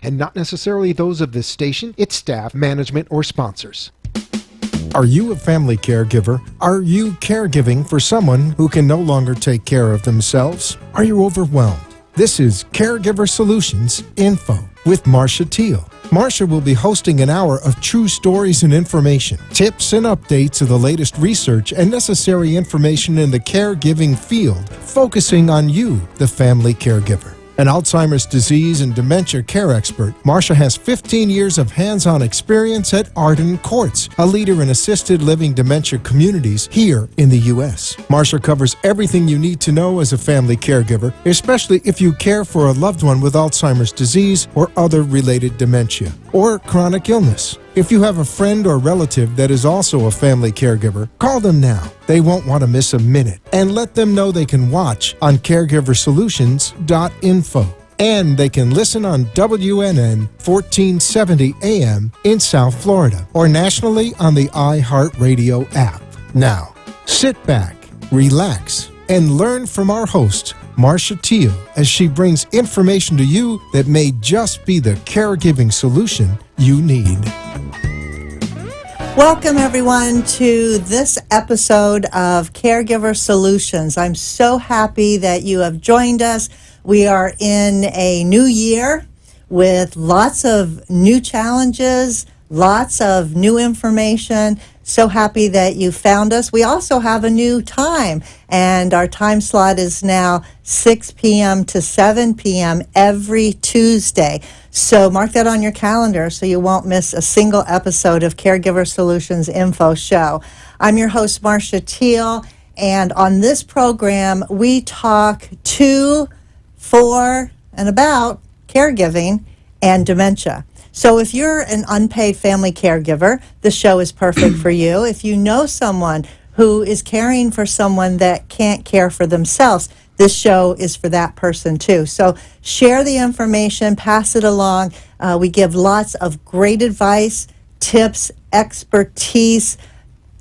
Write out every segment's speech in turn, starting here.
and not necessarily those of this station, its staff, management, or sponsors. Are you a family caregiver? Are you caregiving for someone who can no longer take care of themselves? Are you overwhelmed? This is Caregiver Solutions Info with Marcia Teal. Marcia will be hosting an hour of true stories and information, tips and updates of the latest research and necessary information in the caregiving field, focusing on you, the family caregiver. An Alzheimer's disease and dementia care expert, Marcia has 15 years of hands-on experience at Arden Courts, a leader in assisted living dementia communities here in the U.S. Marcia covers everything you need to know as a family caregiver, especially if you care for a loved one with Alzheimer's disease or other related dementia or chronic illness. If you have a friend or relative that is also a family caregiver, call them now. They won't want to miss a minute. And let them know they can watch on caregiversolutions.info. And they can listen on WNN 1470 AM in South Florida or nationally on the iHeartRadio app. Now, sit back, relax, and learn from our host, Marcia Teal, as she brings information to you that may just be the caregiving solution you need. Welcome, everyone, to this episode of Caregiver Solutions. I'm so happy that you have joined us. We are in a new year with lots of new challenges, lots of new information. So happy that you found us. We also have a new time, and our time slot is now 6 p.m. to 7 p.m. every Tuesday. So mark that on your calendar so you won't miss a single episode of Caregiver Solutions Info Show. I'm your host, Marcia Teal, and on this program, we talk to, for, and about caregiving and dementia. So if you're an unpaid family caregiver, this show is perfect for you. If you know someone who is caring for someone that can't care for themselves, this show is for that person too. So share the information, pass it along. We give lots of great advice, tips, expertise,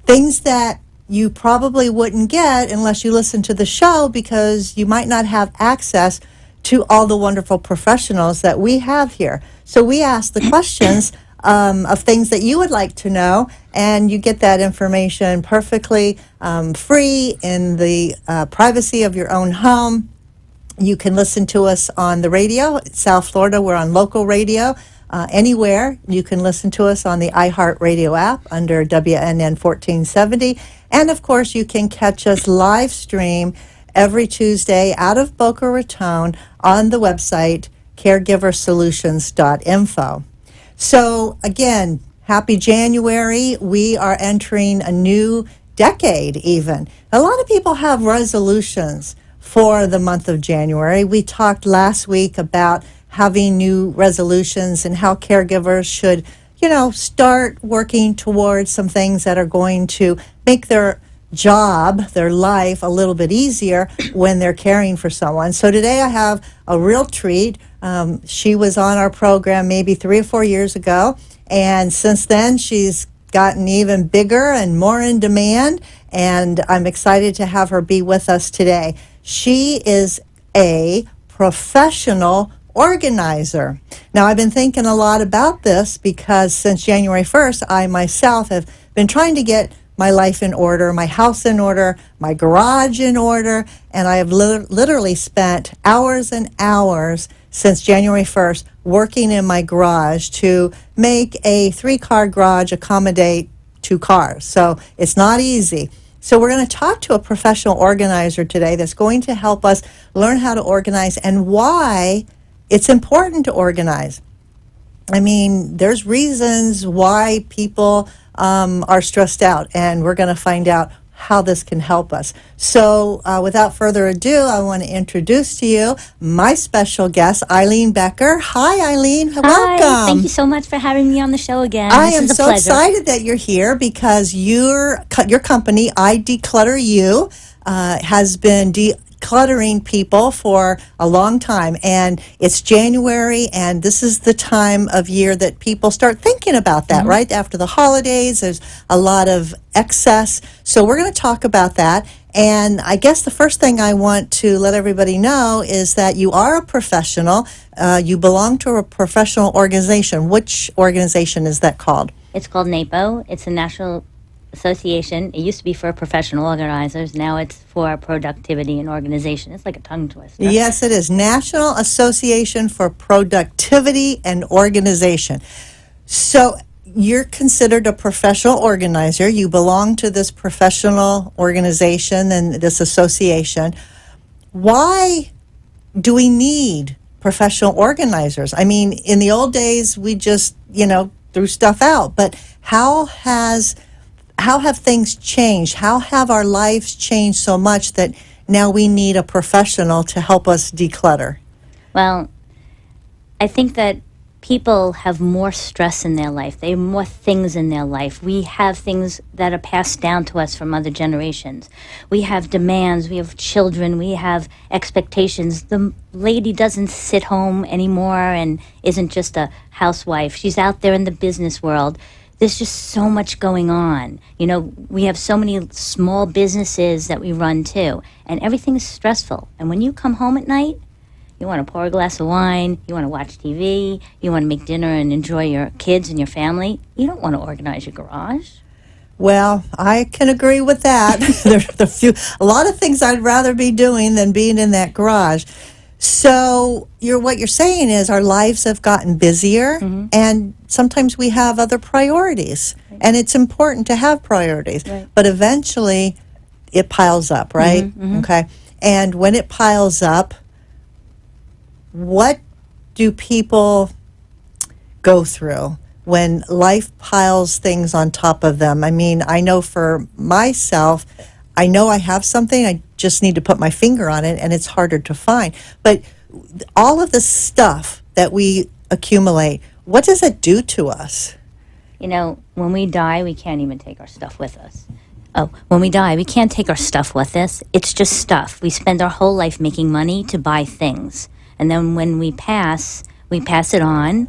things that you probably wouldn't get unless you listen to the show because you might not have access to all the wonderful professionals that we have here. So we ask the questions of things that you would like to know, and you get that information perfectly free in the privacy of your own home. You can listen to us on the radio. South Florida, we're on local radio. Anywhere, you can listen to us on the iHeartRadio app under WNN 1470. And, of course, you can catch us live stream every Tuesday out of Boca Raton on the website caregiversolutions.info. So again, happy January. We are entering a new decade even. A lot of people have resolutions for the month of January. We talked last week about having new resolutions and how caregivers should, start working towards some things that are going to make their job, their life, a little bit easier when they're caring for someone. So today I have a real treat. She was on our program maybe 3 or 4 years ago, and since then she's gotten even bigger and more in demand, and I'm excited to have her be with us today. She is a professional organizer. Now, I've been thinking a lot about this because since January 1st, I myself have been trying to get my life in order, my house in order, my garage in order, and I have literally spent hours and hours since January 1st working in my garage to make a 3-car garage accommodate 2 cars. So it's not easy. So we're going to talk to a professional organizer today that's going to help us learn how to organize and why it's important to organize. I mean, there's reasons why people are stressed out, and we're going to find out how this can help us. So without further ado, I want to introduce to you my special guest, Eileen Becker. Hi, Eileen. Welcome. Hi. Thank you so much for having me on the show again. I am so excited that you're here because your company, I Declutter You, has been decluttering people for a long time, and it's January, and this is the time of year that people start thinking about that, right? After the holidays, there's a lot of excess. So we're going to talk about that, And I guess the first thing I want to let everybody know is that you are a professional. You belong to a professional organization. Which organization is that called? It's called NAPO. It's a national association. It used to be for professional organizers. Now it's for productivity and organization. It's like a tongue twister. Yes, it is. National Association for Productivity and Organization. So you're considered a professional organizer. You belong to this professional organization and this association. Why do we need professional organizers? I mean, in the old days, we just, threw stuff out. But how have things changed? How have our lives changed so much that now we need a professional to help us declutter? Well, I think that people have more stress in their life. They have more things in their life. We have things that are passed down to us from other generations. We have demands. We have children. We have expectations. The lady doesn't sit home anymore and isn't just a housewife. She's out there in the business world. There's just so much going on. We have so many small businesses that we run too, and everything is stressful. And when you come home at night, you want to pour a glass of wine, you want to watch TV, you want to make dinner and enjoy your kids and your family. You don't want to organize your garage. Well, I can agree with that. There's a lot of things I'd rather be doing than being in that garage. So what you're saying is our lives have gotten busier, and sometimes we have other priorities. Right. And it's important to have priorities. Right. But eventually it piles up, right? Okay. And when it piles up, what do people go through when life piles things on top of them? I mean, I know for myself, I know I have something, I just need to put my finger on it, and it's harder to find. But all of the stuff that we accumulate, what does it do to us? When we die, we can't even take our stuff with us. When we die, we can't take our stuff with us. It's just stuff. We spend our whole life making money to buy things. And then when we pass it on,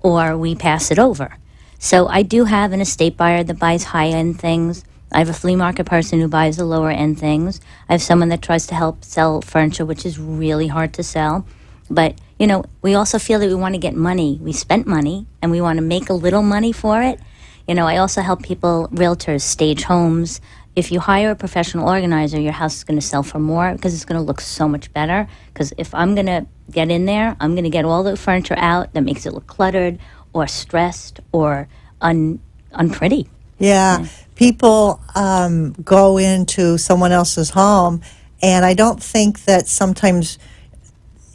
or we pass it over. So I do have an estate buyer that buys high-end things. I have a flea market person who buys the lower-end things. I have someone that tries to help sell furniture, which is really hard to sell. But, we also feel that we want to get money. We spent money, and we want to make a little money for it. I also help people, realtors, stage homes. If you hire a professional organizer, your house is going to sell for more because it's going to look so much better. Because if I'm going to get in there, I'm going to get all the furniture out that makes it look cluttered or stressed or unpretty. Yeah. People go into someone else's home, and I don't think that sometimes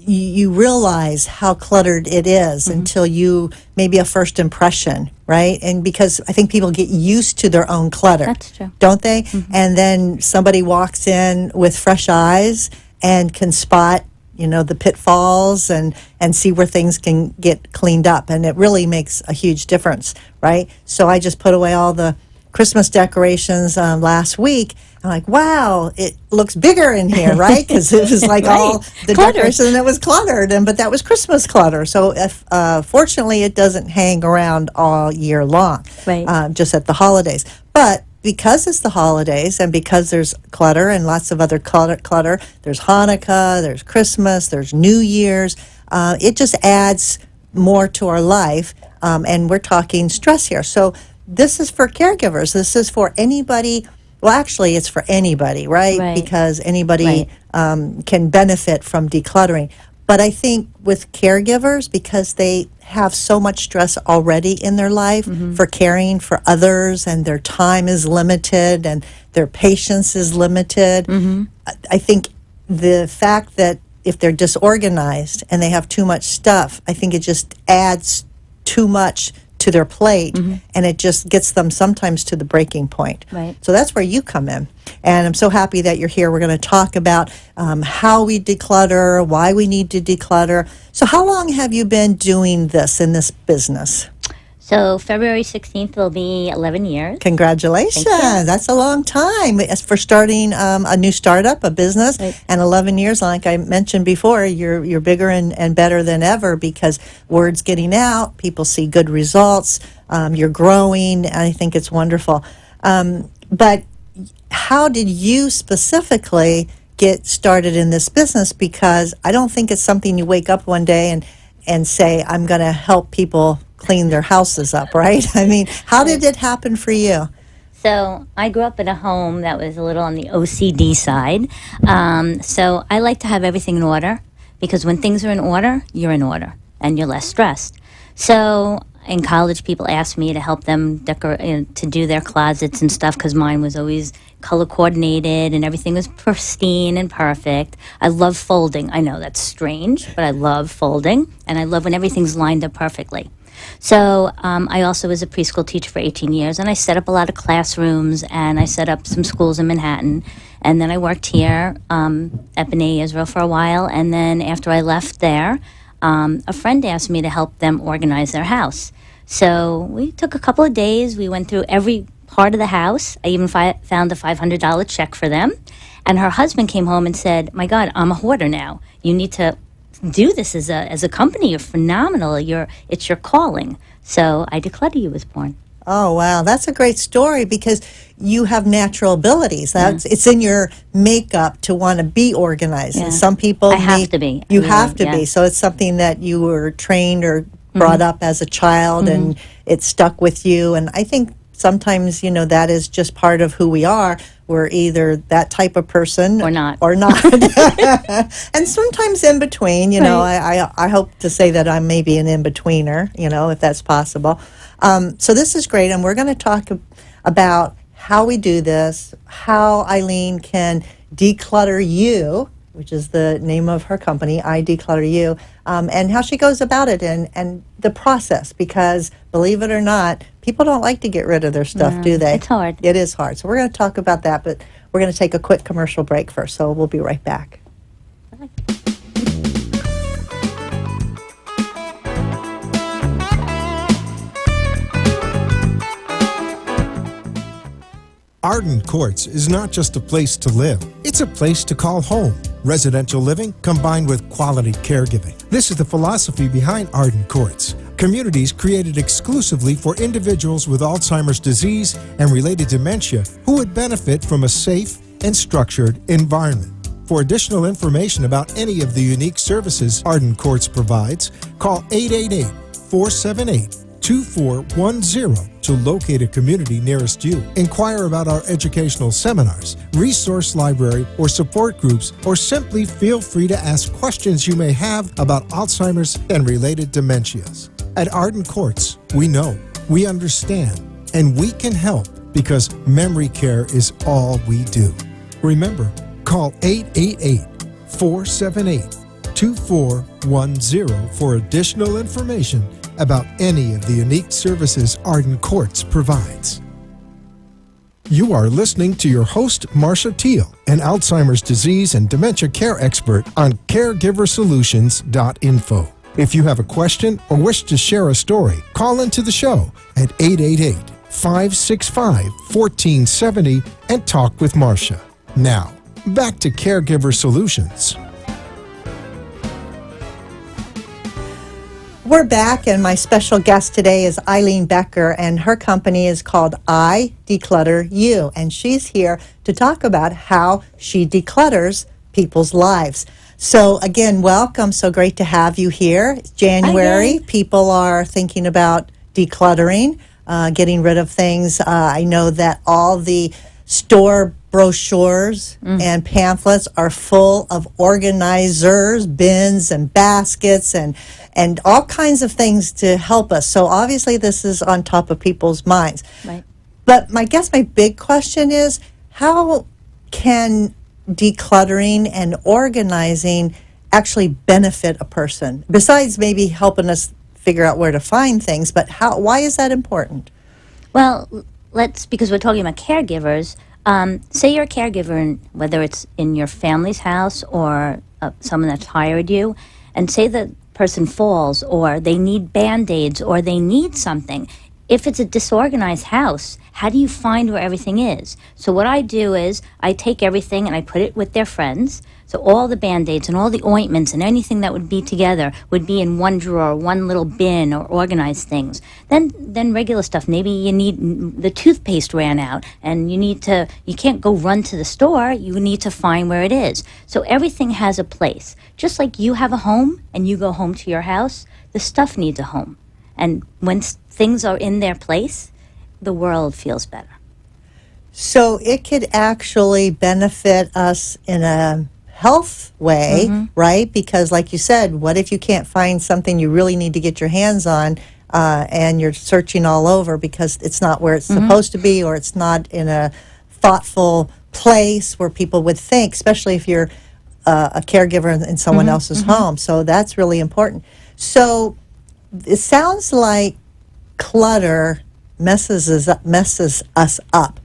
you realize how cluttered it is until you maybe a first impression, right? And because I think people get used to their own clutter. That's true. Don't they? And then somebody walks in with fresh eyes and can spot, the pitfalls and see where things can get cleaned up. And it really makes a huge difference, right? So I just put away all the Christmas decorations last week. I'm like, wow, it looks bigger in here, right? Because it was like all the decorations, and it was cluttered, but that was Christmas clutter. So fortunately, it doesn't hang around all year long, right? Just at the holidays. But because it's the holidays, and because there's clutter and lots of other clutter, there's Hanukkah, there's Christmas, there's New Year's. It just adds more to our life, and we're talking stress here. So this is for caregivers. This is for anybody. Well, actually, it's for anybody, right? Because anybody can benefit from decluttering. But I think with caregivers, because they have so much stress already in their life for caring for others, and their time is limited and their patience is limited, I think the fact that if they're disorganized and they have too much stuff, I think it just adds too much to their plate, and it just gets them sometimes to the breaking point. Right. So that's where you come in. And I'm so happy that you're here. We're going to talk about how we declutter, why we need to declutter. So how long have you been doing this in this business? So February 16th will be 11 years. Congratulations. That's a long time. As for starting a new startup, a business, and 11 years, like I mentioned before, you're bigger and better than ever because word's getting out, people see good results, you're growing, and I think it's wonderful. But how did you specifically get started in this business? Because I don't think it's something you wake up one day and say, I'm going to help people clean their houses up, right? I mean, how did it happen for you? So I grew up in a home that was a little on the OCD side. So I like to have everything in order, because when things are in order, you're in order and you're less stressed. So in college, people asked me to help them decorate, to do their closets and stuff, because mine was always color coordinated and everything was pristine and perfect. I love folding. I know that's strange, but I love folding, and I love when everything's lined up perfectly. So I also was a preschool teacher for 18 years, and I set up a lot of classrooms, and I set up some schools in Manhattan. And then I worked here at B'nai Israel for a while, and then after I left there, a friend asked me to help them organize their house. So we took a couple of days. We went through every part of the house. I even found a $500 check for them. And her husband came home and said, my God, I'm a hoarder now. You need to do this as a company. You're phenomenal. It's your calling. So I Declutter You was born. Oh, wow. That's a great story, because you have natural abilities. It's in your makeup to want to be organized. Yeah. And some people I have to be. You I have to really- be. yeah. So it's something that you were trained or brought up as a child, and it stuck with you. And I think sometimes, that is just part of who we are. We're either that type of person Or not. And sometimes in between. Right. I hope to say that I'm maybe an in-betweener, if that's possible. So this is great, and we're going to talk about how we do this, how Eileen can declutter you, which is the name of her company, I Declutter You, and how she goes about it, and the process, because believe it or not, people don't like to get rid of their stuff, do they? It's hard. It is hard. So we're going to talk about that, but we're going to take a quick commercial break first, so we'll be right back. Arden Courts is not just a place to live, it's a place to call home. Residential living combined with quality caregiving. This is the philosophy behind Arden Courts. Communities created exclusively for individuals with Alzheimer's disease and related dementia who would benefit from a safe and structured environment. For additional information about any of the unique services Arden Courts provides, call 888-478-2410 to locate a community nearest you. Inquire about our educational seminars, resource library, or support groups, or simply feel free to ask questions you may have about Alzheimer's and related dementias. At Arden Courts, we know, we understand, and we can help, because memory care is all we do. Remember, call 888-478-2410 for additional information about any of the unique services Arden Courts provides. You are listening to your host, Marcia Teal, an Alzheimer's disease and dementia care expert on CareGiverSolutions.info. If you have a question or wish to share a story, call into the show at 888-565-1470 and talk with Marcia. Now, back to Caregiver Solutions. We're back, and my special guest today is Eileen Becker, and her company is called I Declutter You, and she's here to talk about how she declutters people's lives. So again, welcome. So great to have you here. It's January. Hi. People are thinking about decluttering, getting rid of things. I know that all the store brochures and pamphlets are full of organizers, bins and baskets and all kinds of things to help us. So obviously this is on top of people's minds. Right. But my big question is, how can decluttering and organizing actually benefit a person? Besides maybe helping us figure out where to find things, but why is that important? Well, because we're talking about caregivers, say you're a caregiver, and whether it's in your family's house or someone that's hired you, and say the person falls or they need Band-Aids or they need something. If it's a disorganized house, how do you find where everything is? So what I do is I take everything and I put it with their friends. So all the Band-Aids and all the ointments and anything that would be together would be in one drawer, one little bin, or organized things. Then regular stuff. Maybe you need the toothpaste ran out, and you can't go run to the store. You need to find where it is. So everything has a place. Just like you have a home and you go home to your house, the stuff needs a home. And when things are in their place, the world feels better. So it could actually benefit us in a health way, right? Because like you said, what if you can't find something you really need to get your hands on and you're searching all over because it's not where it's supposed to be, or it's not in a thoughtful place where people would think, especially if you're a caregiver in someone else's home. So that's really important. So it sounds like clutter messes us up.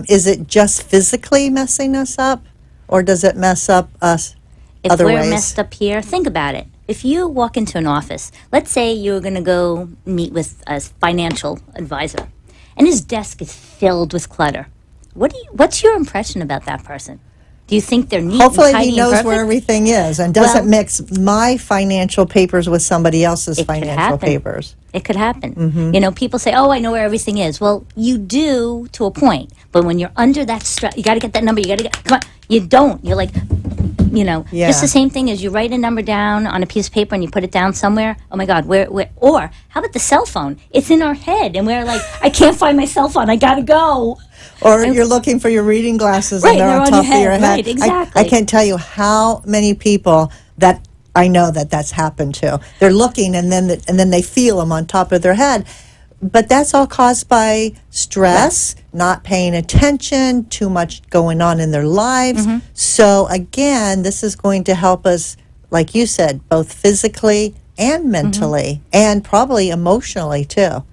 Is it just physically messing us up, or does it mess up us other ways? If we're messed up here, think about it. If you walk into an office, let's say you're going to go meet with a financial advisor, and his desk is filled with clutter. What's your impression about that person? Do you think they're neat Hopefully and tidy he knows and where perfect? everything is and doesn't mix my financial papers with somebody else's It could financial happen. papers. It could happen. You know, people say, "Oh, I know where everything is." Well, you do to a point, but when you're under that stress, you got to get that number. You got to get. Come on, you don't. You're like, just the same thing as you write a number down on a piece of paper and you put it down somewhere. Oh my God, where? Or how about the cell phone? It's in our head, and we're like, "I can't find my cell phone. I got to go." Or you're looking for your reading glasses Right, and they're on top of your head. right, exactly. I can't tell you how many people that I know that's happened to. They're looking and then they feel them on top of their head. But that's all caused by stress, not paying attention, too much going on in their lives. So again, this is going to help us, like you said, both physically and mentally and probably emotionally too.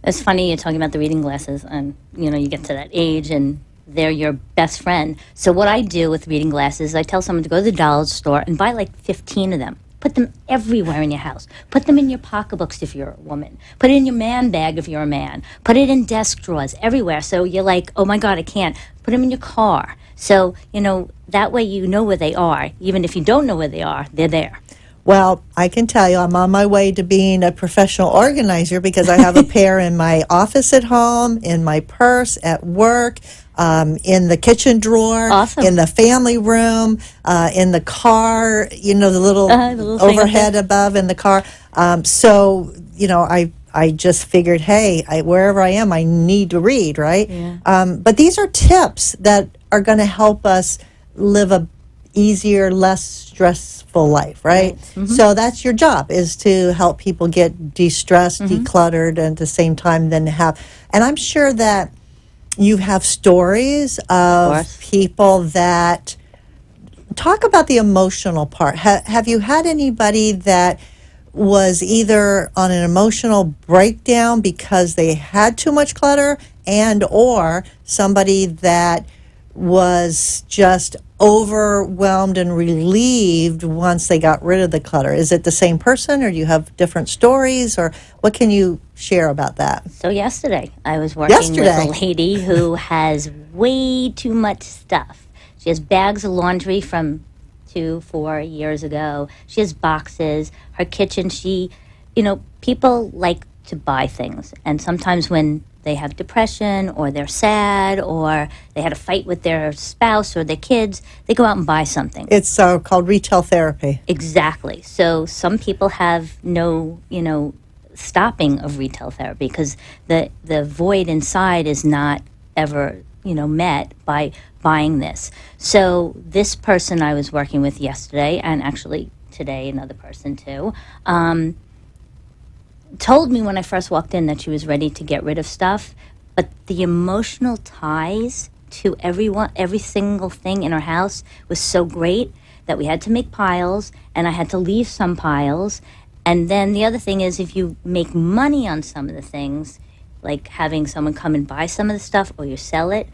It's funny you're talking about the reading glasses, and you get to that age and they're your best friend. So what I do with reading glasses, I tell someone to go to the dollar store and buy like 15 of them. Put them everywhere in your house. Put them in your pocketbooks if you're a woman. Put it in your man bag if you're a man. Put it in desk drawers, everywhere. So you're like, oh my God, I can't. Put them in your car. So, that way you know where they are. Even if you don't know where they are, they're there. Well, I can tell you I'm on my way to being a professional organizer because I have a pair in my office at home, in my purse at work, in the kitchen drawer, Awesome. in the family room, in the car, the little little thing overhead above in the car. I just figured, hey, wherever I am, I need to read, right? Yeah. But these are tips that are going to help us live a easier, less stressful life, right? So that's your job, is to help people get de-stressed, decluttered, and at the same time then have, and I'm sure that you have stories of people that talk about the emotional part. Have you had anybody that was either on an emotional breakdown because they had too much clutter, and or somebody that was just overwhelmed and relieved once they got rid of the clutter? Is it the same person, or do you have different stories, or what can you share about that? So yesterday, I was working with a lady who has way too much stuff. She has bags of laundry from 2-4 years ago. She has boxes. Her kitchen, people like to buy things. And sometimes when they have depression, or they're sad, or they had a fight with their spouse or their kids, they go out and buy something. It's called retail therapy. Exactly. So some people have no, stopping of retail therapy because the void inside is not ever, met by buying this. So this person I was working with yesterday, and actually today another person too, told me when I first walked in that she was ready to get rid of stuff, but the emotional ties to every single thing in her house was so great that we had to make piles, and I had to leave some piles. And then the other thing is, if you make money on some of the things, like having someone come and buy some of the stuff, or you sell it,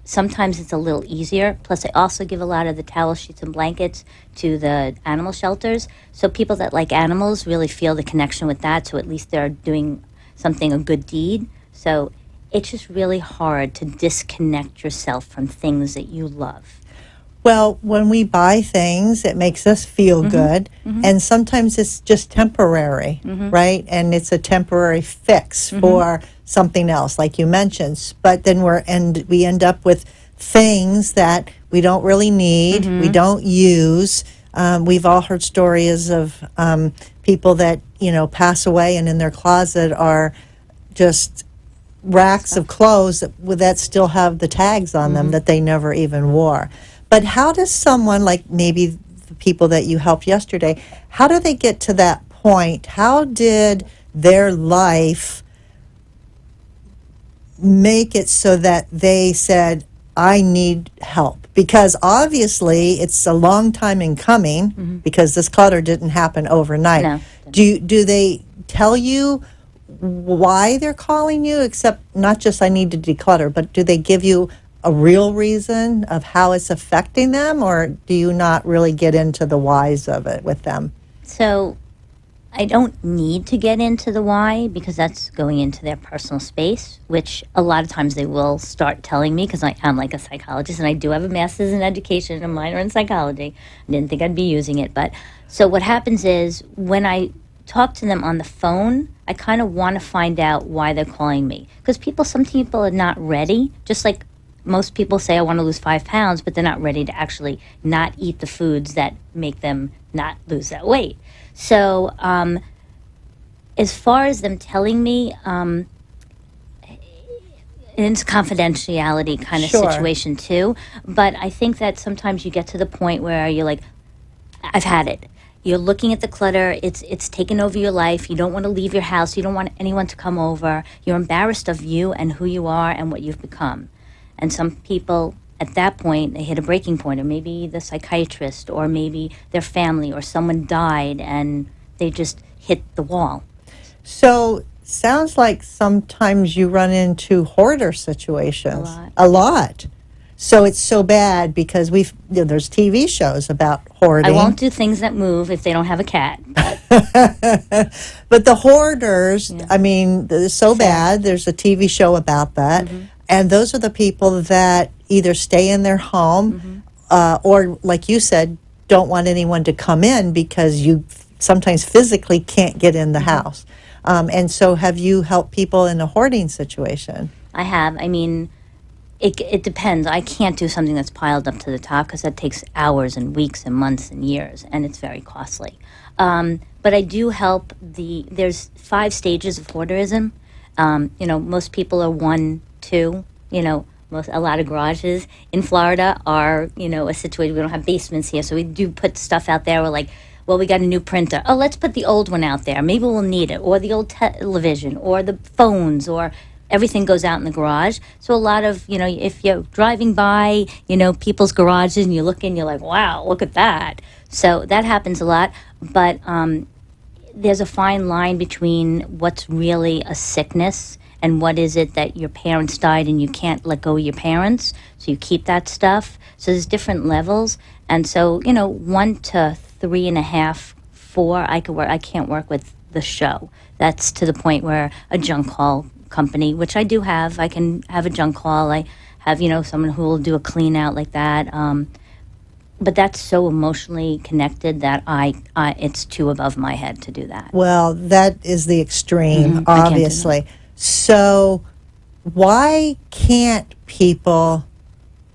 sometimes it's a little easier. Plus, I also give a lot of the towel sheets and blankets to the animal shelters. So people that like animals really feel the connection with that. So at least they're doing something, a good deed. So it's just really hard to disconnect yourself from things that you love. Well, when we buy things, it makes us feel good, and sometimes it's just temporary, right? And it's a temporary fix for something else, like you mentioned. But then we end up with things that we don't really need, we don't use. We've all heard stories of people that pass away, and in their closet are just racks of clothes that still have the tags on them that they never even wore. But how does someone, like maybe the people that you helped yesterday, how do they get to that point? How did their life make it so that they said, I need help? Because obviously it's a long time in coming, because this clutter didn't happen overnight. No. Do they tell you why they're calling you, except not just I need to declutter, but do they give you a real reason of how it's affecting them, or do you not really get into the whys of it with them? So I don't need to get into the why, because that's going into their personal space, which a lot of times they will start telling me, because I am like a psychologist and I do have a master's in education and a minor in psychology. I didn't think I'd be using it. But so what happens is when I talk to them on the phone, I kind of want to find out why they're calling me. Because some people are not ready, just like most people say, I want to lose 5 pounds, but they're not ready to actually not eat the foods that make them not lose that weight. So as far as them telling me, it's a confidentiality kind of Sure. situation too. But I think that sometimes you get to the point where you're like, I've had it. You're looking at the clutter. It's taken over your life. You don't want to leave your house. You don't want anyone to come over. You're embarrassed of you and who you are and what you've become. And some people, at that point, they hit a breaking point, or maybe the psychiatrist, or maybe their family, or someone died, and they just hit the wall. So sounds like sometimes you run into hoarder situations. A lot. A lot. So it's so bad because there's TV shows about hoarding. I won't do things that move if they don't have a cat. But the hoarders, Yeah. I mean, it's so bad. There's a TV show about that. And those are the people that either stay in their home or, like you said, don't want anyone to come in because you sometimes physically can't get in the house. And so have you helped people in a hoarding situation? I have. I mean, it depends. I can't do something that's piled up to the top, because that takes hours and weeks and months and years, and it's very costly. But I do help there's 5 stages of hoarderism. Most people are 1, 2. A lot of garages in Florida are, a situation. We don't have basements here, so we do put stuff out there. We're like, well, we got a new printer. Oh, let's put the old one out there. Maybe we'll need it, or the old television, or the phones, or everything goes out in the garage. So a lot of, if you're driving by, people's garages and you look in, you're like, wow, look at that. So that happens a lot. But there's a fine line between what's really a sickness and what is it that your parents died and you can't let go of your parents, so you keep that stuff. So there's different levels. And so, 1 to 3.5, 4, I could work. I can't work with the show. That's to the point where a junk haul company, which I do have, I can have a junk haul. I have, someone who will do a clean out like that. But that's so emotionally connected that it's too above my head to do that. Well, that is the extreme, I can't do that. obviously. So why can't people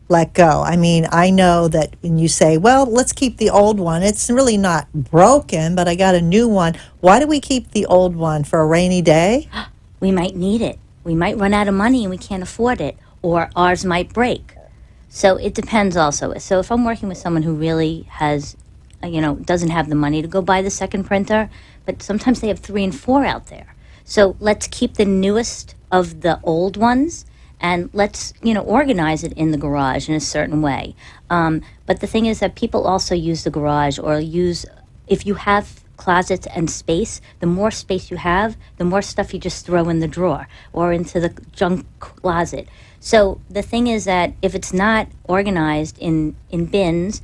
let go? I mean, I know that when you say, well, let's keep the old one, it's really not broken, but I got a new one. Why do we keep the old one? For a rainy day? We might need it. We might run out of money and we can't afford it, or ours might break. So it depends also. So if I'm working with someone who really has, doesn't have the money to go buy the second printer, but sometimes they have 3 and 4 out there. So let's keep the newest of the old ones, and let's, organize it in the garage in a certain way. But the thing is that people also use the garage, or if you have closets and space, the more space you have, the more stuff you just throw in the drawer or into the junk closet. So the thing is that if it's not organized in bins,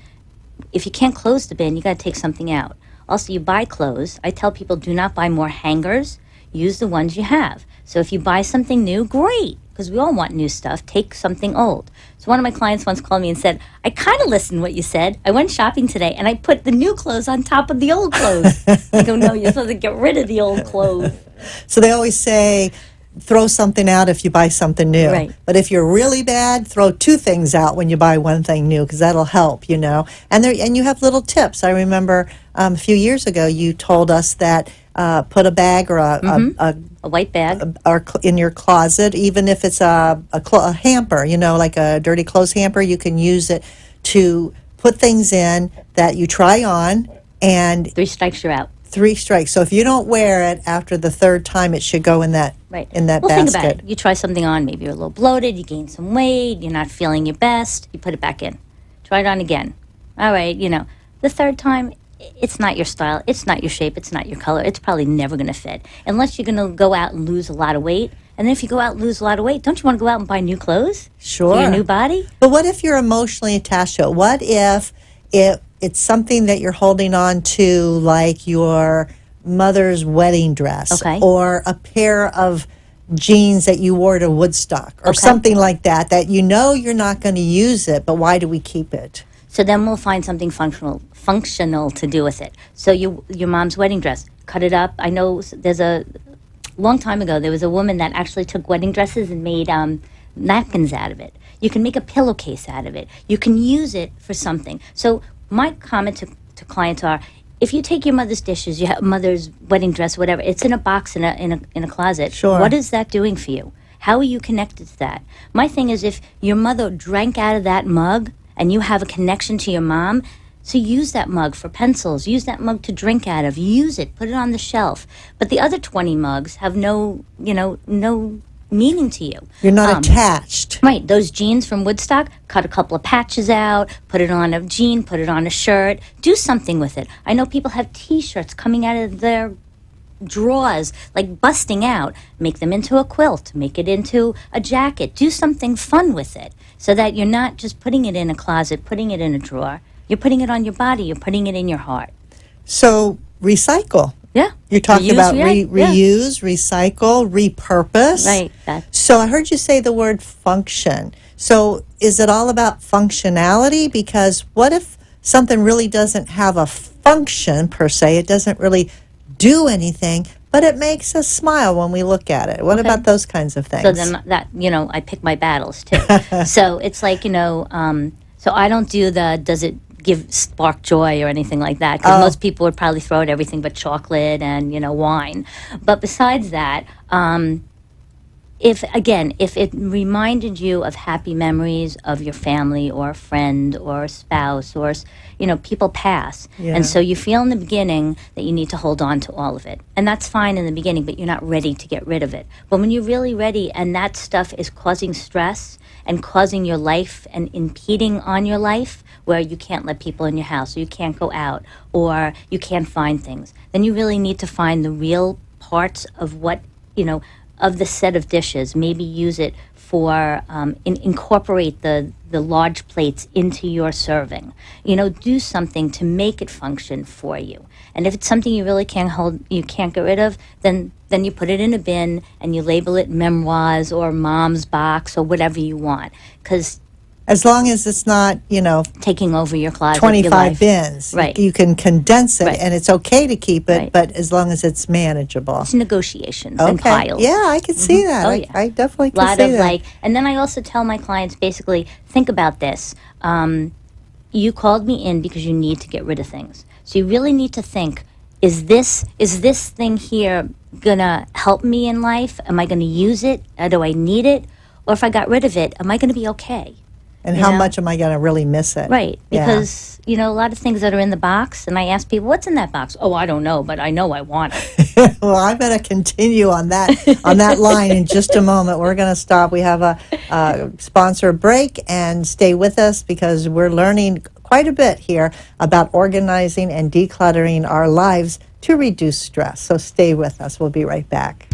if you can't close the bin, you got to take something out. Also, you buy clothes. I tell people, do not buy more hangers. use the ones you have. So if you buy something new, great, because we all want new stuff. Take something old. So one of my clients once called me and said, I kind of listened to what you said. I went shopping today, and I put the new clothes on top of the old clothes. I go, no, you're supposed to get rid of the old clothes. So they always say, throw something out if you buy something new. Right. But if you're really bad, throw two things out when you buy one thing new, because that'll help, you know. And you have little tips. I remember a few years ago you told us that put a bag or A white bag. in your closet, even if it's a hamper, you know, like a dirty clothes hamper, you can use it to put things in that you try on, and 3 strikes, you're out. 3 strikes. So if you don't wear it after the third time, it should go in that Right. in that well, basket. think about it. You try something on, maybe you're a little bloated, you gain some weight, you're not feeling your best, you put it back in. Try it on again. All right, you know, the third time, it's not your style, it's not your shape, it's not your color, it's probably never going to fit. Unless you're going to go out and lose a lot of weight. And then if you go out and lose a lot of weight, don't you want to go out and buy new clothes? Sure. For your new body? But what if you're emotionally attached to it? What if it's something that you're holding on to, like your mother's wedding dress, Okay. or a pair of jeans that you wore to Woodstock, or Okay. something like that, that you know you're not going to use it, but why do we keep it? So then we'll find something functional to do with it. So your mom's wedding dress, cut it up. I know there's a long time ago there was a woman that actually took wedding dresses and made napkins out of it. You can make a pillowcase out of it. You can use it for something. So my comment to clients are, if you take your mother's dishes, your mother's wedding dress, whatever, it's in a box in a closet. Sure. What is that doing for you? How are you connected to that? My thing is, if your mother drank out of that mug and you have a connection to your mom, so use that mug for pencils, use that mug to drink out of, use it, put it on the shelf. But the other 20 mugs have no meaning to you. You're not attached. Right, those jeans from Woodstock, cut a couple of patches out, put it on a jean, put it on a shirt, do something with it. I know people have T-shirts coming out of their drawers, like busting out. Make them into a quilt, make it into a jacket, do something fun with it, so that you're not just putting it in a closet, putting it in a drawer. You're putting it on your body, you're putting it in your heart. So recycle. Yeah. You're talking Reuse, about yeah. reuse, recycle, repurpose. Right. So I heard you say the word function. So is it all about functionality? Because what if something really doesn't have a function per se? It doesn't really do anything, but it makes us smile when we look at it. What about those kinds of things? So then that, I pick my battles too. So it's like, so I don't do does it spark joy or anything like that, because most people would probably throw out everything but chocolate and, wine. But besides that, if it reminded you of happy memories of your family or a friend or a spouse, or people pass, and so you feel in the beginning that you need to hold on to all of it, and that's fine in the beginning, but you're not ready to get rid of it. But when you're really ready and that stuff is causing stress and causing your life and impeding on your life, where you can't let people in your house, or you can't go out, or you can't find things, then you really need to find the real parts of what, of the set of dishes. Maybe use it for, incorporate the large plates into your serving. Do something to make it function for you. And if it's something you really you can't get rid of, then you put it in a bin and you label it memoirs or mom's box or whatever you want. Because as long as it's not, taking over your closet, 25 your life. bins. Right. You can condense it, Right. and it's okay to keep it, Right. but as long as it's manageable. It's negotiations and piles. Yeah, I can see that. Oh, I, yeah. I definitely A can lot see of that. and then I also tell my clients, basically, think about this. You called me in because you need to get rid of things. So you really need to think, is this thing here gonna help me in life? Am I gonna use it? Or do I need it? Or if I got rid of it, am I gonna be okay? And you how know? much am I going to really miss it? Right, Yeah. because, a lot of things that are in the box, and I ask people, what's in that box? Oh, I don't know, but I know I want it. Well, I'm going to continue on that line in just a moment. We're going to stop. We have a sponsor break, and stay with us, because we're learning quite a bit here about organizing and decluttering our lives to reduce stress. So stay with us. We'll be right back.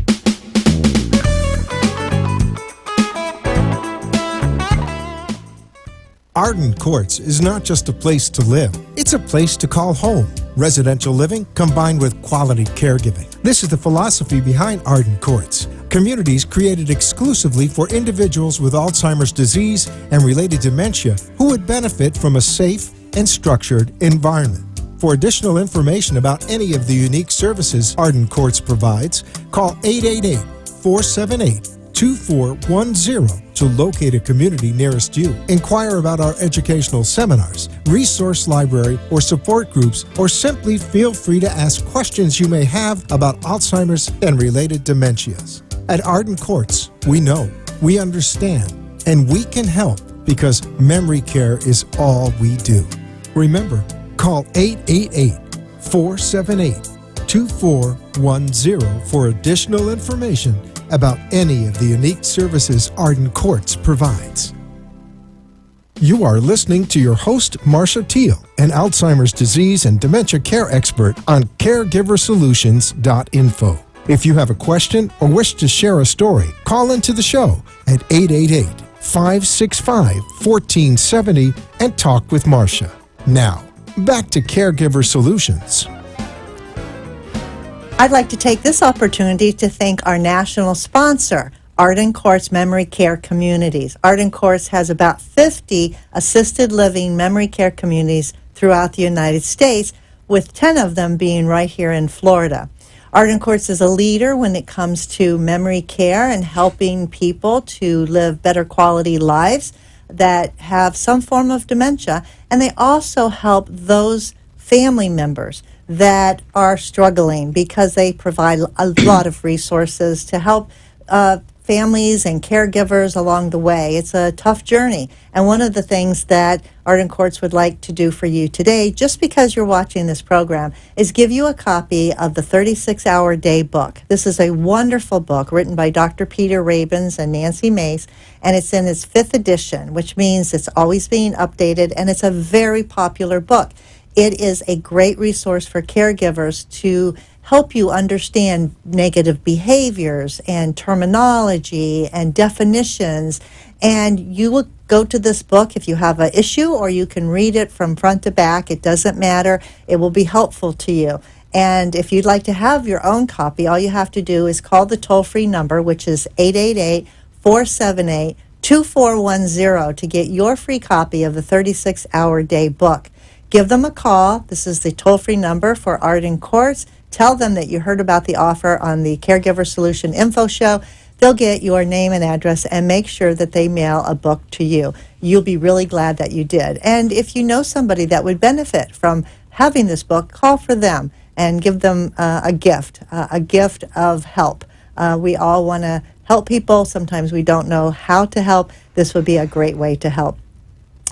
Arden Courts is not just a place to live, it's a place to call home. Residential living combined with quality caregiving. This is the philosophy behind Arden Courts, communities created exclusively for individuals with Alzheimer's disease and related dementia who would benefit from a safe and structured environment. For additional information about any of the unique services Arden Courts provides, call 888-478-2410 to locate a community nearest you. Inquire about our educational seminars, resource library, or support groups, or simply feel free to ask questions you may have about Alzheimer's and related dementias. At Arden Courts, we know, we understand, and we can help because memory care is all we do. Remember, call 888-478-2410 for additional information about any of the unique services Arden Courts provides. You are listening to your host, Marcia Teal, an Alzheimer's disease and dementia care expert on CareGiverSolutions.info. If you have a question or wish to share a story, call into the show at 888-565-1470 and talk with Marcia. Now, back to Caregiver Solutions. I'd like to take this opportunity to thank our national sponsor, Arden Courts Memory Care Communities. Arden Courts has about 50 assisted living memory care communities throughout the United States, with 10 of them being right here in Florida. Arden Courts is a leader when it comes to memory care and helping people to live better quality lives that have some form of dementia, and they also help those family members that are struggling because they provide a lot of resources to help families and caregivers along the way. It's a tough journey. And one of the things that Arden Courts would like to do for you today, just because you're watching this program, is give you a copy of the 36-Hour Day book. This is a wonderful book written by Dr. Peter Rabins and Nancy Mace, and it's in its 5th edition, which means it's always being updated, and it's a very popular book. It is a great resource for caregivers to help you understand negative behaviors and terminology and definitions. And you will go to this book if you have an issue, or you can read it from front to back. It doesn't matter. It will be helpful to you. And if you'd like to have your own copy, all you have to do is call the toll-free number, which is 888-478-2410, to get your free copy of the 36-Hour Day book. Give them a call. This is the toll-free number for Arden Courts. Tell them that you heard about the offer on the Caregiver Solution Info Show. They'll get your name and address and make sure that they mail a book to you. You'll be really glad that you did. And if you know somebody that would benefit from having this book, call for them and give them a gift of help. We all want to help people. Sometimes we don't know how to help. This would be a great way to help.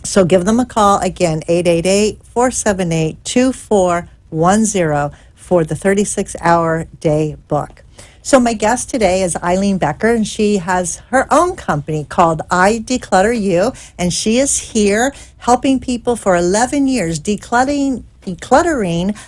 So give them a call, again, 888-478-2410 for the 36-Hour Day book. So my guest today is Eileen Becker, and she has her own company called I Declutter You, and she is here helping people for 11 years decluttering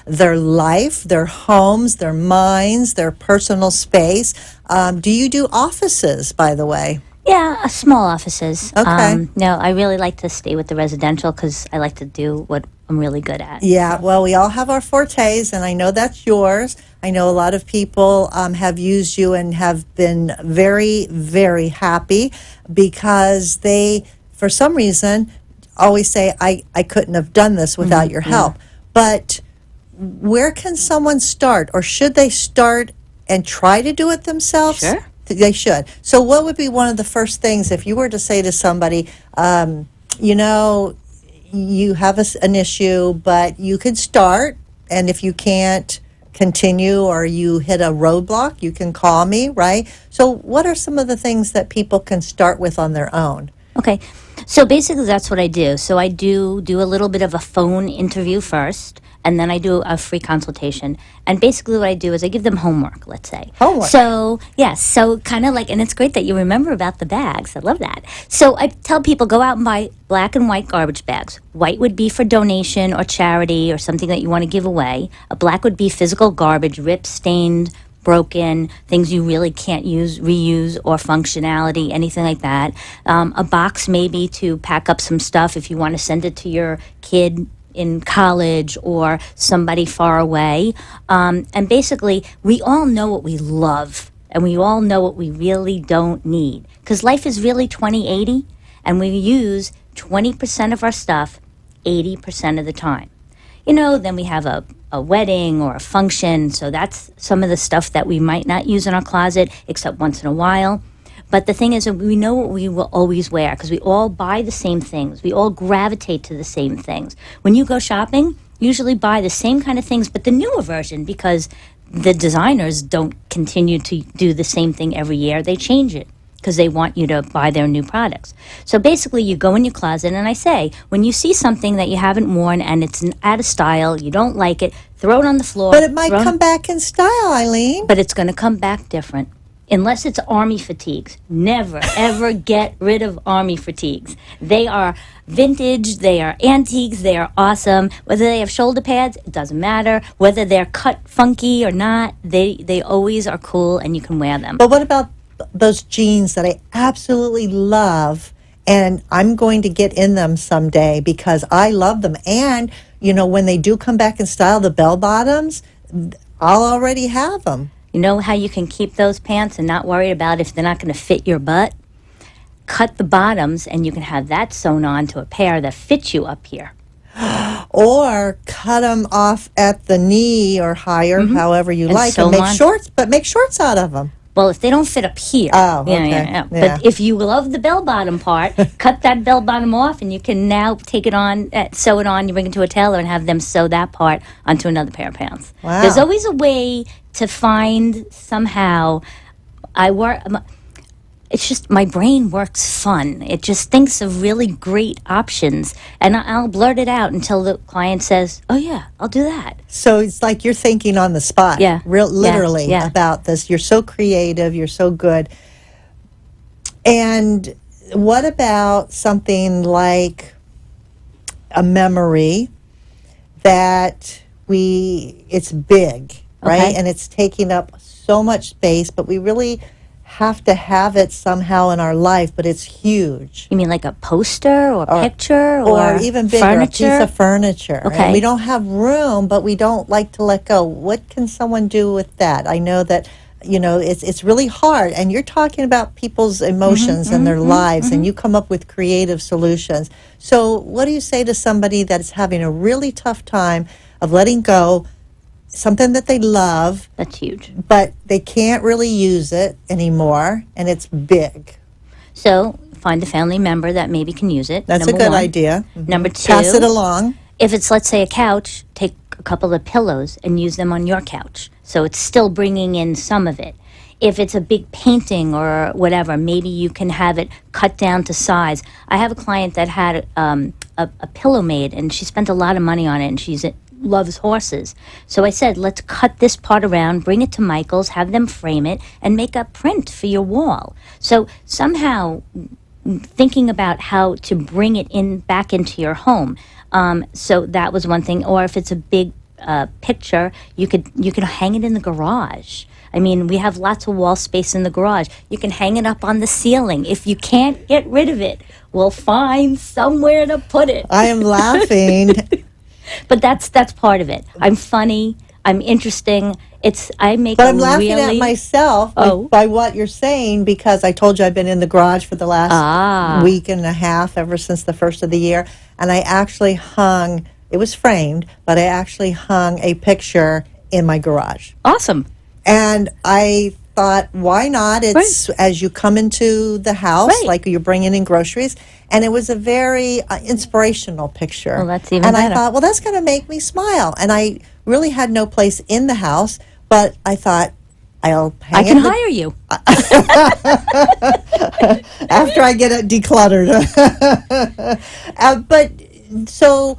their life, their homes, their minds, their personal space. Do you do offices, by the way? Yeah, small offices. Okay. No, I really like to stay with the residential because I like to do what I'm really good at. Yeah, well, we all have our fortes, and I know that's yours. I know a lot of people have used you and have been very, very happy because they, for some reason, always say, I couldn't have done this without your help. But where can someone start, or should they start and try to do it themselves? Sure. They should. So what would be one of the first things if you were to say to somebody, you have an issue, but you could start, and if you can't continue or you hit a roadblock, you can call me, right? So what are some of the things that people can start with on their own? Okay. So basically that's what I do. So I do a little bit of a phone interview first, and then I do a free consultation. And basically what I do is I give them homework, let's say. Homework. So, yes, so kind of like, and it's great that you remember about the bags. I love that. So I tell people, go out and buy black and white garbage bags. White would be for donation or charity or something that you want to give away. A black would be physical garbage, ripped, stained, broken, things you really can't use, reuse, or functionality, anything like that. A box maybe to pack up some stuff if you want to send it to your kid in college or somebody far away. And basically, we all know what we love and we all know what we really don't need. Because life is really 20/80, and we use 20% of our stuff 80% of the time. Then we have a wedding or a function, so that's some of the stuff that we might not use in our closet except once in a while. But the thing is that we know what we will always wear because we all buy the same things. We all gravitate to the same things. When you go shopping, you usually buy the same kind of things, but the newer version, because the designers don't continue to do the same thing every year. They change it because they want you to buy their new products. So basically, you go in your closet, and I say, when you see something that you haven't worn and it's out of style, you don't like it, throw it on the floor. But it might come back in style, Eileen. But it's going to come back different. Unless it's army fatigues. Never, ever get rid of army fatigues. They are vintage, they are antiques, they are awesome. Whether they have shoulder pads, it doesn't matter. Whether they're cut funky or not, they always are cool and you can wear them. But what about those jeans that I absolutely love, and I'm going to get in them someday because I love them. And, when they do come back in style, the bell bottoms, I'll already have them. You know how you can keep those pants and not worry about if they're not going to fit your butt? Cut the bottoms and you can have that sewn on to a pair that fits you up here. Or cut them off at the knee or higher, however you And like, sew and make 'em on. shorts, but make shorts out of them. Well, if they don't fit up here. Oh, okay. Yeah. But if you love the bell-bottom part, cut that bell-bottom off, and you can now take it on, sew it on, you bring it to a tailor, and have them sew that part onto another pair of pants. Wow. There's always a way to find somehow. It's just my brain works fun. It just thinks of really great options, and I'll blurt it out until the client says, "Oh yeah, I'll do that." So it's like you're thinking on the spot, Yeah. literally Yeah. about this. You're so creative. You're so good. And what about something like a memory that it's big, right? Okay. And it's taking up so much space, but we really have to have it somehow in our life, but it's huge. You mean like a poster or picture Or even bigger, furniture? a piece of furniture. Okay. And we don't have room, but we don't like to let go. What can someone do with that? I know that, it's really hard. And you're talking about people's emotions and their lives, and you come up with creative solutions. So what do you say to somebody that is having a really tough time of letting go, something that they love, That's huge. but they can't really use it anymore, and it's big? So find a family member that maybe can use it. That's a number good one. idea. Number two, Pass it along. if it's, let's say, a couch, take a couple of pillows and use them on your couch. So it's still bringing in some of it. If it's a big painting or whatever, maybe you can have it cut down to size. I have a client that had a pillow made, and she spent a lot of money on it, and she's loves horses. So I said, let's cut this part around, bring it to Michael's, have them frame it, and make a print for your wall. So somehow thinking about how to bring it back into your home. So that was one thing. Or if it's a big picture, you could hang it in the garage. I mean, we have lots of wall space in the garage. You can hang it up on the ceiling. If you can't get rid of it, we'll find somewhere to put it. I am laughing. But that's part of it. I'm funny. I'm interesting. I make. But I'm laughing at myself Oh. by what you're saying, because I told you I've been in the garage for the last week and a half, ever since the first of the year. And I actually hung, it was framed, but I actually hung a picture in my garage. Awesome. And I thought, why not? It's as you come into the house, Right. like you're bringing in groceries. And it was a very inspirational picture. Well, that's even and better. I thought, well, that's going to make me smile. And I really had no place in the house, but I thought, I'll hang I can it hire you. after I get it decluttered. But so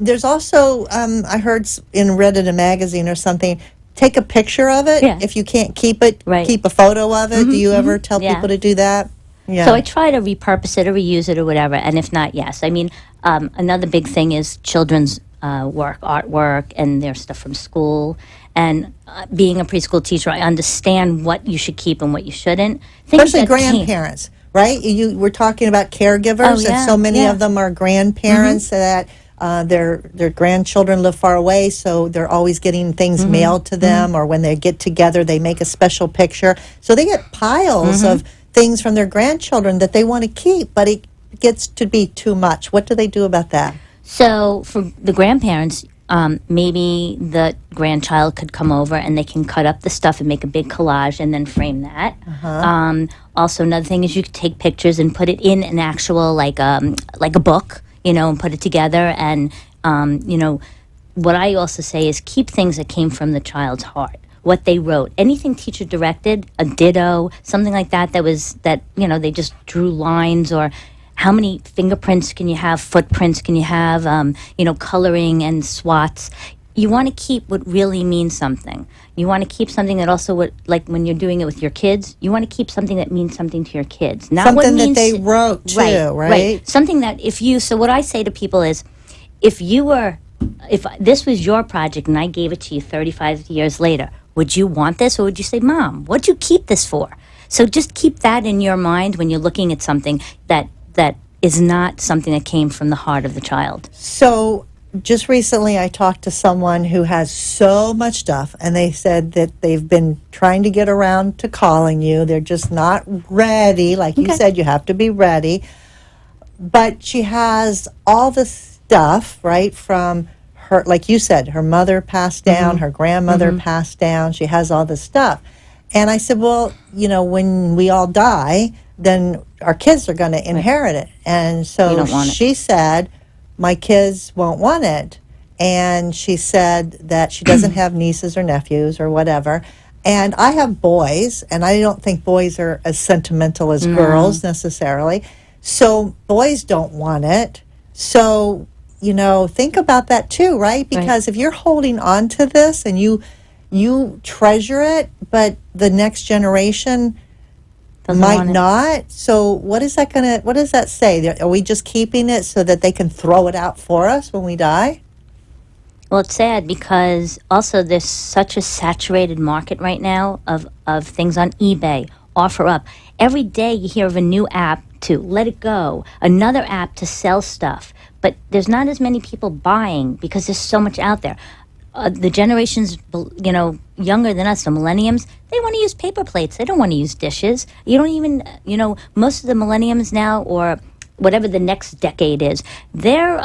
there's also, I read in a magazine or something, take a picture of it. Yeah. If you can't keep it, Right. keep a photo of it. Do you ever tell Yeah. people to do that? Yeah. So I try to repurpose it or reuse it or whatever. And if not, yes. I mean, another big thing is children's work, artwork, and their stuff from school. And being a preschool teacher, I understand what you should keep and what you shouldn't. Things Especially that can't- grandparents, right? We're talking about caregivers, Oh, yeah, and so many yeah. of them are grandparents that Their grandchildren live far away, so they're always getting things mailed to them, or when they get together, they make a special picture. So they get piles of things from their grandchildren that they want to keep, but it gets to be too much. What do they do about that? So for the grandparents, maybe the grandchild could come over and they can cut up the stuff and make a big collage and then frame that. Also, another thing is you could take pictures and put it in an actual like a book, and put it together. And what I also say is keep things that came from the child's heart. What they wrote, anything teacher directed, a ditto, something like that. They just drew lines, or how many fingerprints can you have, footprints can you have, coloring and swats. You want to keep what really means something. You want to keep something that also, like when you're doing it with your kids, you want to keep something that means something to your kids. Not something what means, that they wrote too, right? Something that so what I say to people is, if this was your project and I gave it to you 35 years later, would you want this, or would you say, Mom, what'd you keep this for? So just keep that in your mind when you're looking at something that is not something that came from the heart of the child. So just recently I talked to someone who has so much stuff, and they said that they've been trying to get around to calling you. They're just not ready. Like you said, you have to be ready. But she has all the stuff, right, from her, like you said, her mother passed down, her grandmother passed down. She has all this stuff. And I said, well, when we all die, then our kids are going to inherit it. And so she said, my kids won't want it. And she said that she doesn't have nieces or nephews or whatever. And I have boys, and I don't think boys are as sentimental as girls necessarily. So boys don't want it. So, think about that too, right? Because if you're holding on to this and you treasure it, but the next generation might not. So what does that say? Are we just keeping it so that they can throw it out for us when we die? Well, it's sad because also there's such a saturated market right now of things on eBay, OfferUp. Every day you hear of a new app to let it go, another app to sell stuff. But there's not as many people buying because there's so much out there. The generations, younger than us, the millenniums, they want to use paper plates. They don't want to use dishes. You don't even, most of the millenniums now, or whatever the next decade is, their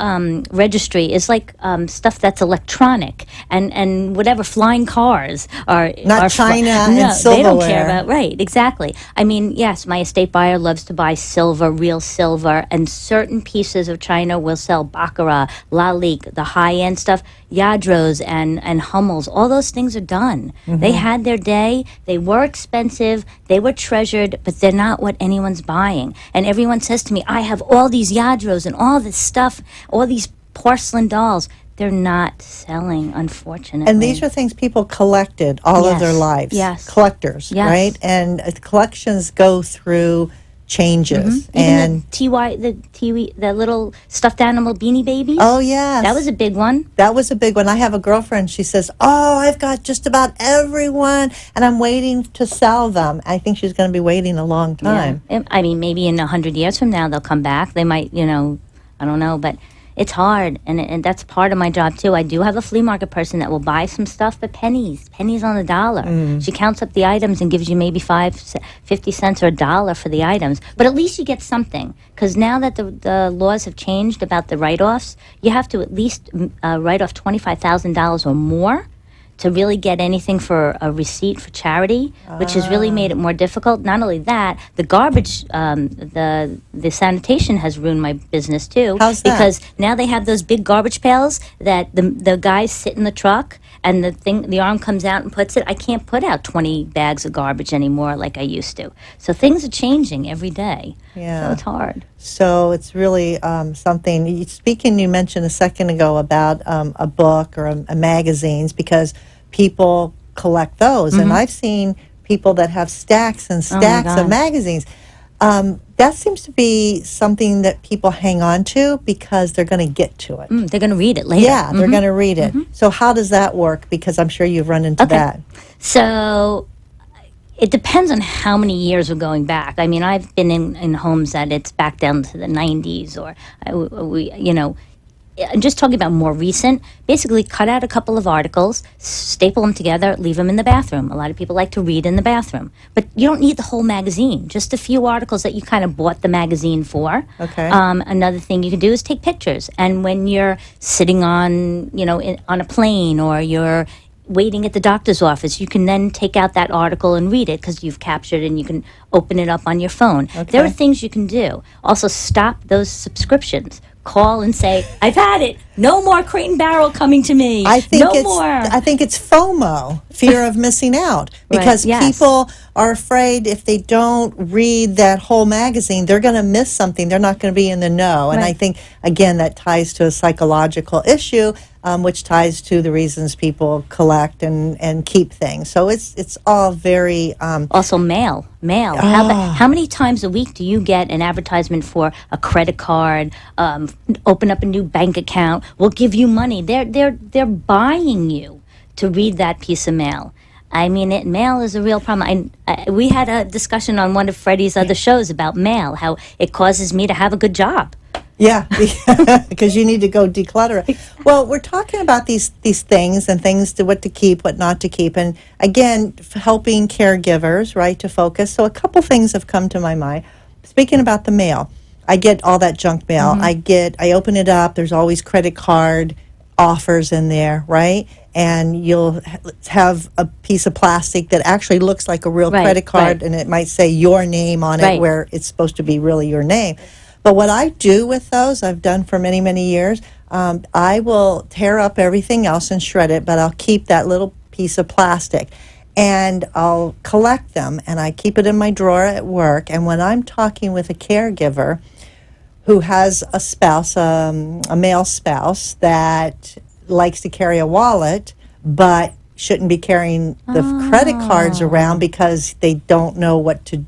registry is like stuff that's electronic and whatever, flying cars are not China and silverware. They don't care about, right, exactly. I mean, yes, my estate buyer loves to buy silver, real silver, and certain pieces of China will sell baccarat, lalique, the high-end stuff, Yadros and Hummels. All those things are done. They had their day. They were expensive. They were treasured, but they're not what anyone's buying. And everyone says to me, I have all these Yadros and all this stuff, all these porcelain dolls. They're not selling, unfortunately. And these are things people collected all of their lives. Yes. Collectors, right? And collections go through changes. Even the little stuffed animal Beanie Babies. Oh, yes. That was a big one. That was a big one. I have a girlfriend, she says, I've got just about everyone, and I'm waiting to sell them. I think she's going to be waiting a long time. Yeah. I mean, maybe in 100 years from now they'll come back. They might, I don't know, but it's hard, and that's part of my job too. I do have a flea market person that will buy some stuff for pennies on the dollar. She counts up the items and gives you maybe 50 cents or $1 for the items. But at least you get something, because now that the laws have changed about the write-offs, you have to at least write off $25,000 or more to really get anything for a receipt for charity, which has really made it more difficult. Not only that, the garbage, the sanitation has ruined my business too. How's that? Because now they have those big garbage pails that the guys sit in the truck and the arm comes out and puts it. I can't put out 20 bags of garbage anymore like I used to. So things are changing every day. Yeah. So it's hard. So it's really something. You mentioned a second ago about a book or a magazines, because people collect those. And I've seen people that have stacks and stacks of magazines. That seems to be something that people hang on to because they're going to get to it. They're going to read it later. Yeah, they're going to read it. So how does that work? Because I'm sure you've run into that. So it depends on how many years we're going back. I mean, I've been in homes that it's back down to the 90s, or I'm just talking about more recent, basically cut out a couple of articles, staple them together, leave them in the bathroom. A lot of people like to read in the bathroom. But you don't need the whole magazine, just a few articles that you kind of bought the magazine for. Okay. Another thing you can do is take pictures. And when you're sitting on, on a plane, or you're waiting at the doctor's office, you can then take out that article and read it because you've captured, and you can open it up on your phone. Okay. There are things you can do. Also, stop those subscriptions. Call and say, I've had it. No more Crate and Barrel coming to me. I think I think it's FOMO, fear of missing out, because yes. people are afraid if they don't read that whole magazine, they're going to miss something. They're not going to be in the know. And Right. I think, again, that ties to a psychological issue, which ties to the reasons people collect and keep things. So it's all very... Also, mail. How many times a week do you get an advertisement for a credit card? Open up a new bank account. We'll give you money. They're buying you to read that piece of mail. I mean, mail is a real problem. We had a discussion on one of Freddie's other shows about mail, how it causes me to have a good job. Yeah, because you need to go declutter it. Well, we're talking about these things and things to what to keep, what not to keep, and again, helping caregivers, right, to focus. So a couple things have come to my mind. Speaking about the mail, I get all that junk mail. I open it up. There's always credit card offers in there, right? And you'll have a piece of plastic that actually looks like a real Right, credit card, right. and it might say your name on it, Right. where it's supposed to be really your name. But what I do with those, I've done for many, many years, I will tear up everything else and shred it, but I'll keep that little piece of plastic. And I'll collect them, and I keep it in my drawer at work. And when I'm talking with a caregiver who has a spouse, a male spouse, that likes to carry a wallet, but shouldn't be carrying the credit cards around because they don't know what to,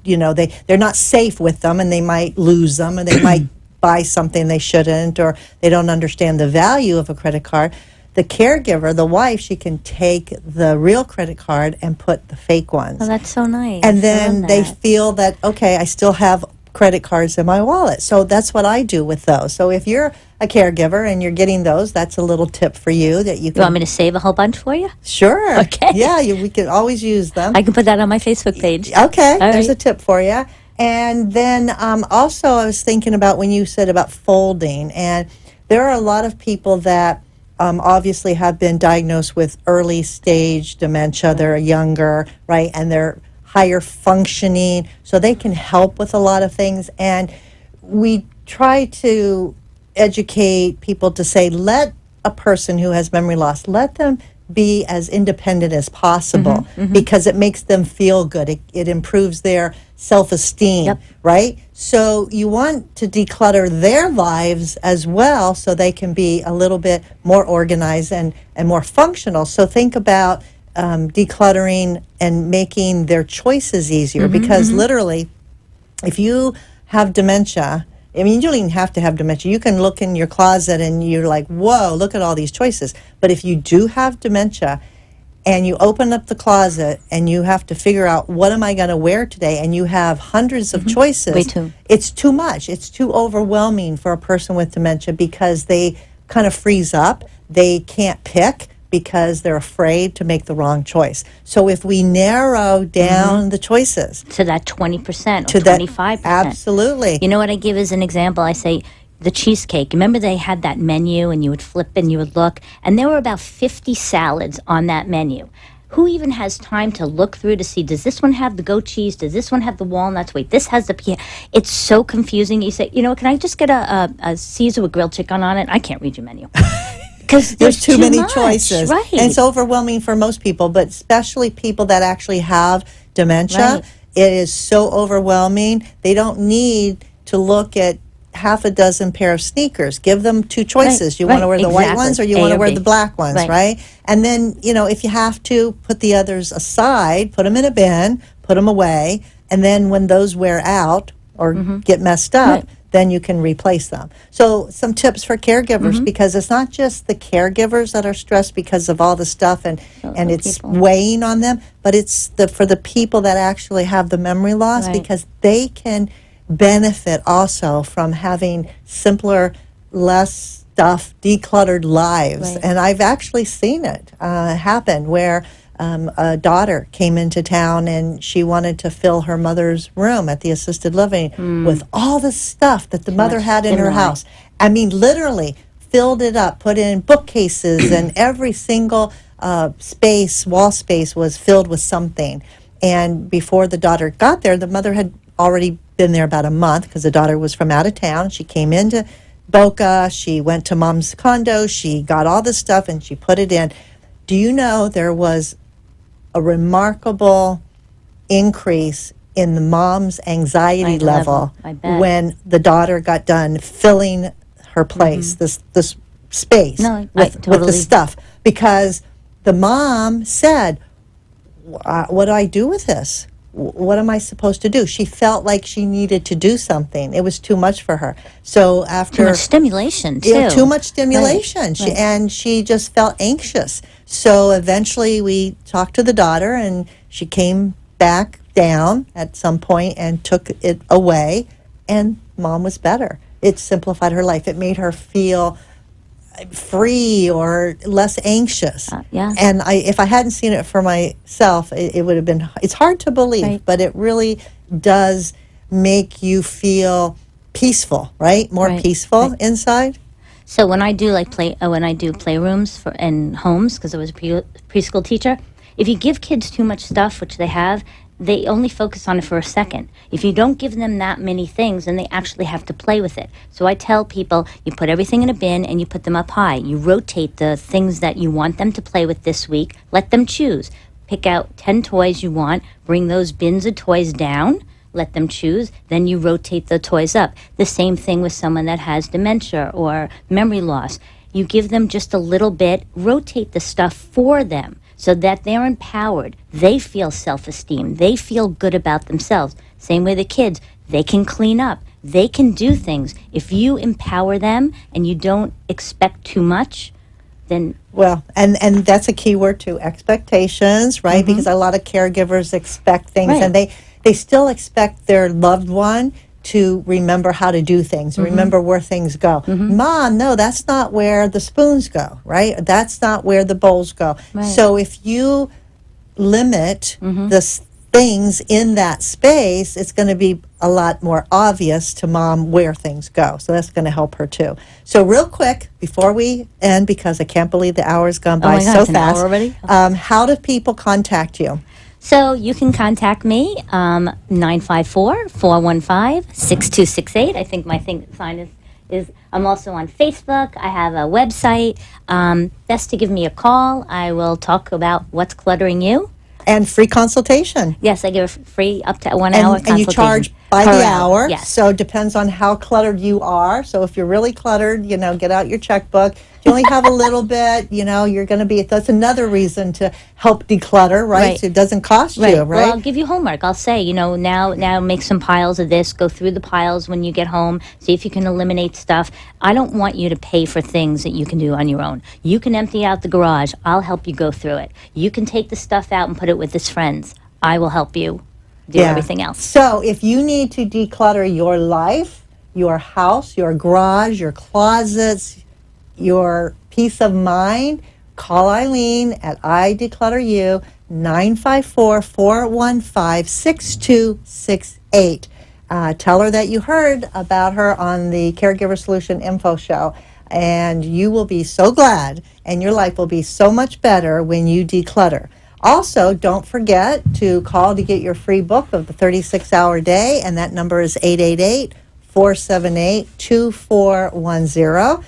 they're not safe with them, and they might lose them, and they might buy something they shouldn't, or they don't understand the value of a credit card. The caregiver, the wife, she can take the real credit card and put the fake ones. Oh, that's so nice. And I then love they that. feel that, okay, I still have credit cards in my wallet. So that's what I do with those. So if you're a caregiver and you're getting those, that's a little tip for you that you can... You want me to save a whole bunch for you? Sure. Okay. Yeah, we can always use them. I can put that on my Facebook page. Okay, All there's right. a tip for you. And then also I was thinking about when you said about folding, and there are a lot of people that obviously have been diagnosed with early stage dementia. They're younger, right, and they're higher functioning, so they can help with a lot of things. And we try to educate people to say, let a person who has memory loss, let them be as independent as possible, because it makes them feel good. It improves their self-esteem, Yep. right? So you want to declutter their lives as well, so they can be a little bit more organized and more functional. So think about decluttering and making their choices easier, because literally, if you have dementia, I mean, you don't even have to have dementia. You can look in your closet and you're like, whoa, look at all these choices. But if you do have dementia and you open up the closet and you have to figure out, what am I going to wear today? And you have hundreds of choices. Way too. It's too much. It's too overwhelming for a person with dementia, because they kind of freeze up. They can't pick because they're afraid to make the wrong choice. So if we narrow down the choices To that 20% to or that, 25%. absolutely. You know what I give as an example? I say the cheesecake. Remember they had that menu, and you would flip and you would look, and there were about 50 salads on that menu. Who even has time to look through to see, does this one have the goat cheese? Does this one have the walnuts? Wait, this has the pecan. It's so confusing. You say, can I just get a Caesar with grilled chicken on it? I can't read your menu. Because There's too many much, choices. Right. And it's overwhelming for most people, but especially people that actually have dementia. Right. It is so overwhelming. They don't need to look at half a dozen pair of sneakers. Give them two choices. Right, You want to right, wear the white exactly. ones, or you A want to or wear B. the black ones, Right. right? And then, if you have to, put the others aside, put them in a bin, put them away, and then when those wear out or get messed up, Right. then you can replace them. So some tips for caregivers, because it's not just the caregivers that are stressed because of all the stuff and it's people. weighing on them, but it's for the people that actually have the memory loss, Right. because they can benefit also from having simpler, less decluttered lives. Right. And I've actually seen it happen where a daughter came into town and she wanted to fill her mother's room at the assisted living with all the stuff that the mother much had in her stimuli. house. I mean, literally filled it up, put in bookcases, and every single wall space was filled with something. And before the daughter got there, the mother had already been there about a month because the daughter was from out of town. She came into Boca, she went to mom's condo, she got all this stuff and she put it in. Do you know there was a remarkable increase in the mom's anxiety level I bet. when the daughter got done filling her place, this space No, with the stuff? Because the mom said, what do I do with this? What am I supposed to do? She felt like she needed to do something. It was too much for her. So after Too much stimulation, too. yeah, too much stimulation. Right. And she just felt anxious. So eventually we talked to the daughter and she came back down at some point and took it away, and mom was better. It simplified her life. It made her feel free or less anxious. Yeah. And if I hadn't seen it for myself, it would have been, it's hard to believe, Right. but it really does make you feel peaceful, right? More Right. peaceful Right. inside. So when I do playrooms for in homes, because I was a preschool teacher, if you give kids too much stuff, which they have, they only focus on it for a second. If you don't give them that many things, then they actually have to play with it. So I tell people, you put everything in a bin and you put them up high. You rotate the things that you want them to play with this week. Let them choose. Pick out 10 toys you want, bring those bins of toys down, let them choose, then you rotate the toys up. The same thing with someone that has dementia or memory loss. You give them just a little bit, rotate the stuff for them so that they're empowered. They feel self-esteem. They feel good about themselves. Same way the kids, they can clean up. They can do things. If you empower them and you don't expect too much, then Well, and that's a key word too, expectations, right? Because a lot of caregivers expect things, Right. and they still expect their loved one to remember how to do things, remember where things go. Mom, no, that's not where the spoons go, right? That's not where the bowls go. Right. So if you limit the things in that space, it's going to be a lot more obvious to mom where things go. So that's going to help her too. So real quick, before we end, because I can't believe the hour's gone by my God, so it's an hour fast. already? How do people contact you? So you can contact me, 954-415-6268. I think my sign is I'm also on Facebook. I have a website. Best to give me a call. I will talk about what's cluttering you. And free consultation. Yes, I give a free up to 1 hour And consultation. you charge by per the hour. Yes. So it depends on how cluttered you are. So if you're really cluttered, get out your checkbook. If you only have a little bit, you're going to be, that's another reason to help declutter, right? Right. So it doesn't cost Right. you, right? Well, I'll give you homework. I'll say, now make some piles of this. Go through the piles when you get home. See if you can eliminate stuff. I don't want you to pay for things that you can do on your own. You can empty out the garage. I'll help you go through it. You can take the stuff out and put it with his friends. I will help you do everything else. So if you need to declutter your life, your house, your garage, your closets, your peace of mind, call Eileen at I Declutter You, 954-415-6268. Tell her that you heard about her on the Caregiver Solution Info Show, and you will be so glad, and your life will be so much better when you declutter. Also, don't forget to call to get your free book of the 36-hour day, and that number is 888-478-2410.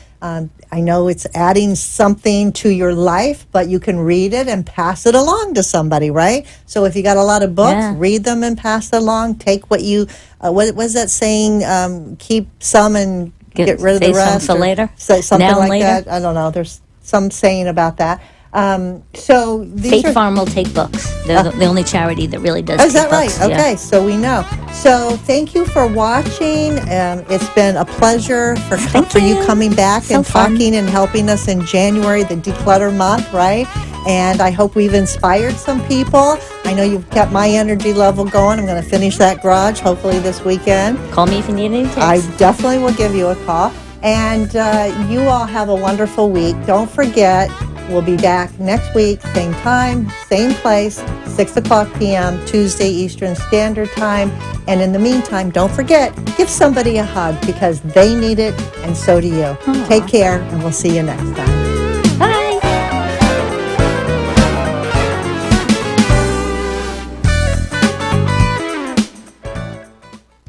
I know it's adding something to your life, but you can read it and pass it along to somebody, right? So if you got a lot of books, read them and pass it along. Take what you, what was that saying? Keep some and get rid of the rest. Save some for later. Say something Now and like later. that. I don't know. There's some saying about that. So these Faith are, Farm will take books. They're the only charity that really does. is that take right? books. Okay, so we know. So thank you for watching. It's been a pleasure for you coming back So and fun. talking and helping us in January, the Declutter Month, right? And I hope we've inspired some people. I know you've kept my energy level going. I'm going to finish that garage hopefully this weekend. Call me if you need any tips. I definitely will give you a call. And you all have a wonderful week. Don't forget, we'll be back next week, same time, same place, 6 o'clock p.m., Tuesday Eastern Standard Time. And in the meantime, don't forget, give somebody a hug because they need it and so do you. Aww. Take care, and we'll see you next time. Bye.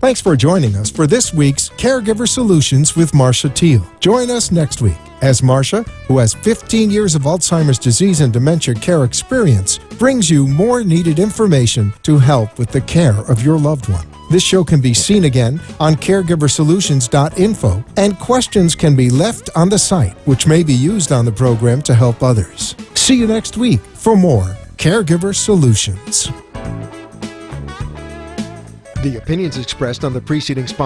Thanks for joining us for this week's Caregiver Solutions with Marcia Teal. Join us next week as Marcia, who has 15 years of Alzheimer's disease and dementia care experience, brings you more needed information to help with the care of your loved one. This show can be seen again on caregiversolutions.info, and questions can be left on the site, which may be used on the program to help others. See you next week for more Caregiver Solutions. The opinions expressed on the preceding sponsor